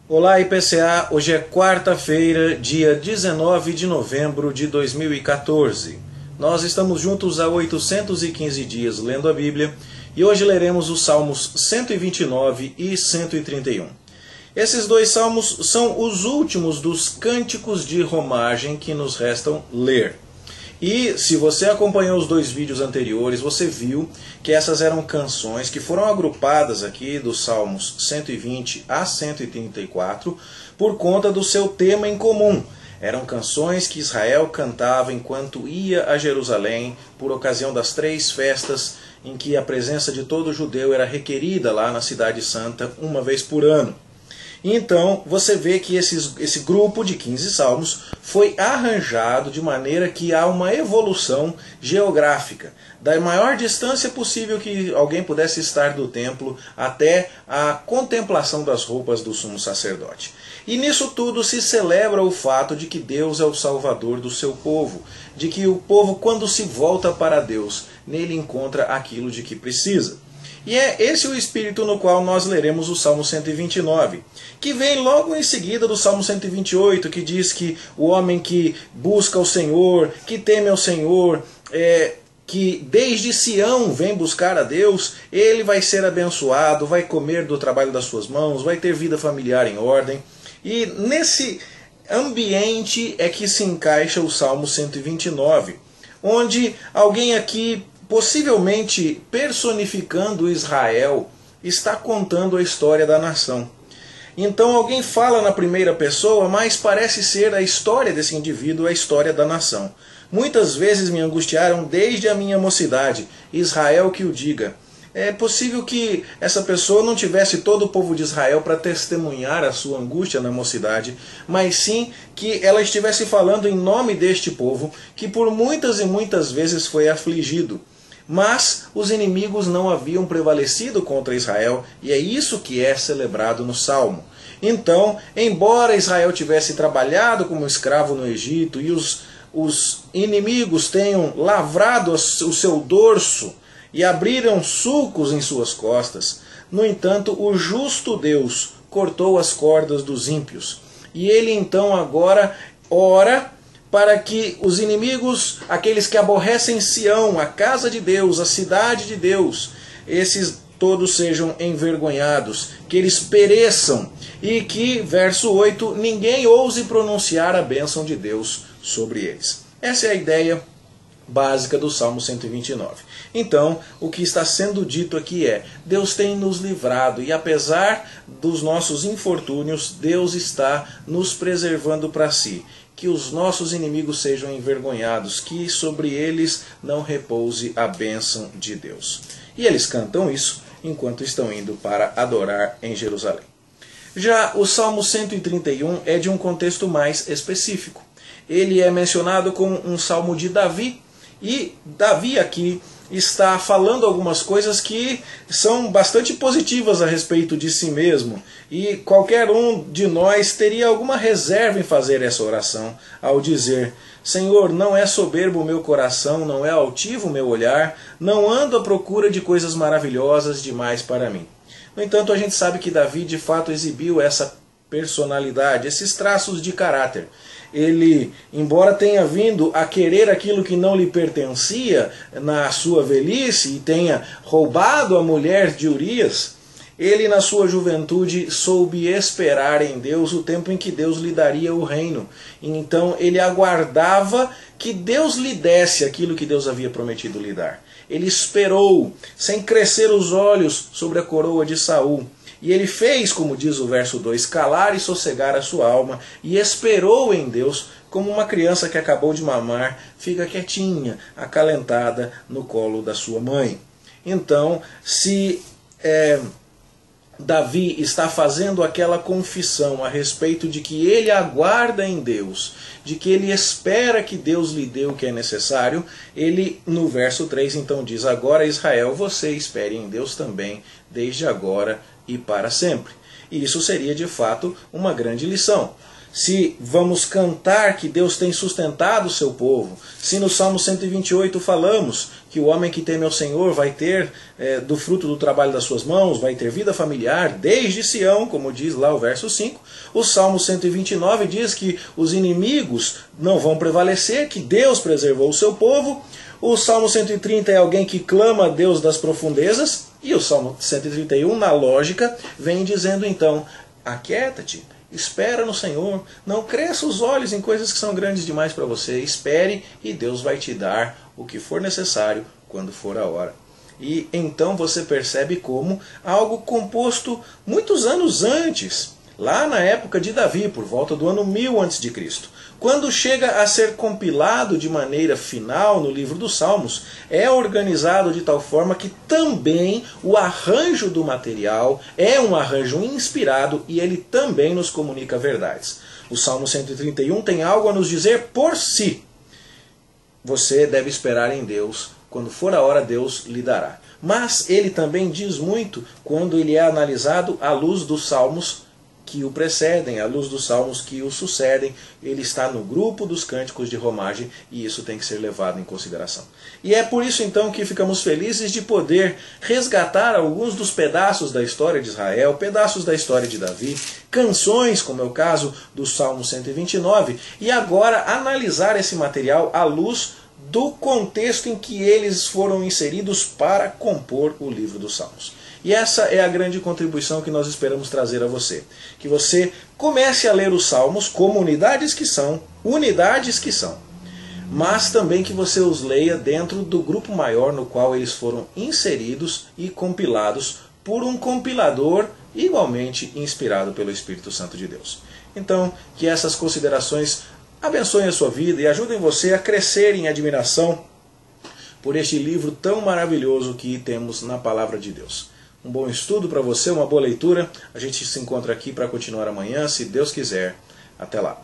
Olá IPCA, hoje é quarta-feira, dia 19 de novembro de 2014. Nós estamos juntos há 815 dias lendo a Bíblia e hoje leremos os Salmos 129 e 131. Esses dois salmos são os últimos dos cânticos de romagem que nos restam ler. E se você acompanhou os dois vídeos anteriores, você viu que essas eram canções que foram agrupadas aqui dos Salmos 120 a 134 por conta do seu tema em comum. Eram canções que Israel cantava enquanto ia a Jerusalém por ocasião das 3 festas em que a presença de todo judeu era requerida lá na Cidade Santa uma vez por ano. Então, você vê que esse grupo de 15 salmos foi arranjado de maneira que há uma evolução geográfica. Da maior distância possível que alguém pudesse estar do templo até a contemplação das roupas do sumo sacerdote. E nisso tudo se celebra o fato de que Deus é o Salvador do seu povo. De que o povo, quando se volta para Deus, nele encontra aquilo de que precisa. E é esse o espírito no qual nós leremos o Salmo 129, que vem logo em seguida do Salmo 128, que diz que o homem que busca o Senhor, que teme ao Senhor, que desde Sião vem buscar a Deus, ele vai ser abençoado, vai comer do trabalho das suas mãos, vai ter vida familiar em ordem. E nesse ambiente é que se encaixa o Salmo 129, onde alguém aqui, possivelmente personificando Israel, está contando a história da nação. Então alguém fala na primeira pessoa, mas parece ser a história desse indivíduo, a história da nação. Muitas vezes me angustiaram desde a minha mocidade, Israel que o diga. É possível que essa pessoa não tivesse todo o povo de Israel para testemunhar a sua angústia na mocidade, mas sim que ela estivesse falando em nome deste povo, que por muitas e muitas vezes foi afligido. Mas os inimigos não haviam prevalecido contra Israel, e é isso que é celebrado no Salmo. Então, embora Israel tivesse trabalhado como escravo no Egito, e os inimigos tenham lavrado o seu dorso, e abriram sulcos em suas costas, no entanto, o justo Deus cortou as cordas dos ímpios. E ele então agora ora para que os inimigos, aqueles que aborrecem Sião, a casa de Deus, a cidade de Deus, esses todos sejam envergonhados, que eles pereçam, e que, verso 8, ninguém ouse pronunciar a bênção de Deus sobre eles. Essa é a ideia básica do Salmo 129. Então, o que está sendo dito aqui é: Deus tem nos livrado, e apesar dos nossos infortúnios, Deus está nos preservando para si. Que os nossos inimigos sejam envergonhados, que sobre eles não repouse a bênção de Deus. E eles cantam isso enquanto estão indo para adorar em Jerusalém. Já o Salmo 131 é de um contexto mais específico. Ele é mencionado como um salmo de Davi, e Davi aqui está falando algumas coisas que são bastante positivas a respeito de si mesmo. E qualquer um de nós teria alguma reserva em fazer essa oração ao dizer: Senhor, não é soberbo o meu coração, não é altivo o meu olhar, não ando à procura de coisas maravilhosas demais para mim. No entanto, a gente sabe que Davi de fato exibiu essa personalidade, esses traços de caráter. Ele, embora tenha vindo a querer aquilo que não lhe pertencia na sua velhice e tenha roubado a mulher de Urias, ele na sua juventude soube esperar em Deus o tempo em que Deus lhe daria o reino. Então ele aguardava que Deus lhe desse aquilo que Deus havia prometido lhe dar. Ele esperou, sem crescer os olhos, sobre a coroa de Saul. E ele fez, como diz o verso 2, calar e sossegar a sua alma, e esperou em Deus, como uma criança que acabou de mamar, fica quietinha, acalentada no colo da sua mãe. Então, se Davi está fazendo aquela confissão a respeito de que ele aguarda em Deus, de que ele espera que Deus lhe dê o que é necessário, ele no verso 3 então diz: agora Israel, você espere em Deus também, desde agora e para sempre. E isso seria de fato uma grande lição. Se vamos cantar que Deus tem sustentado o seu povo, se no Salmo 128 falamos que o homem que teme ao Senhor vai ter do fruto do trabalho das suas mãos, vai ter vida familiar desde Sião, como diz lá o verso 5, o Salmo 129 diz que os inimigos não vão prevalecer, que Deus preservou o seu povo. O Salmo 130 é alguém que clama a Deus das profundezas, e o Salmo 131, na lógica, vem dizendo então, aquieta-te, espera no Senhor, não cresça os olhos em coisas que são grandes demais para você, espere e Deus vai te dar o que for necessário quando for a hora. E então você percebe como algo composto muitos anos antes, lá na época de Davi, por volta do ano 1000 a.C., quando chega a ser compilado de maneira final no livro dos Salmos, é organizado de tal forma que também o arranjo do material é um arranjo inspirado e ele também nos comunica verdades. O Salmo 131 tem algo a nos dizer por si. Você deve esperar em Deus, quando for a hora Deus lhe dará. Mas ele também diz muito quando ele é analisado à luz dos Salmos que o precedem, à luz dos salmos que o sucedem, ele está no grupo dos cânticos de romagem e isso tem que ser levado em consideração. E é por isso então que ficamos felizes de poder resgatar alguns dos pedaços da história de Israel, pedaços da história de Davi, canções, como é o caso do Salmo 129, e agora analisar esse material à luz do contexto em que eles foram inseridos para compor o livro dos Salmos. E essa é a grande contribuição que nós esperamos trazer a você. Que você comece a ler os Salmos como unidades que são, mas também que você os leia dentro do grupo maior no qual eles foram inseridos e compilados por um compilador igualmente inspirado pelo Espírito Santo de Deus. Então, que essas considerações abençoem a sua vida e ajudem você a crescer em admiração por este livro tão maravilhoso que temos na Palavra de Deus. Um bom estudo para você, uma boa leitura. A gente se encontra aqui para continuar amanhã, se Deus quiser. Até lá.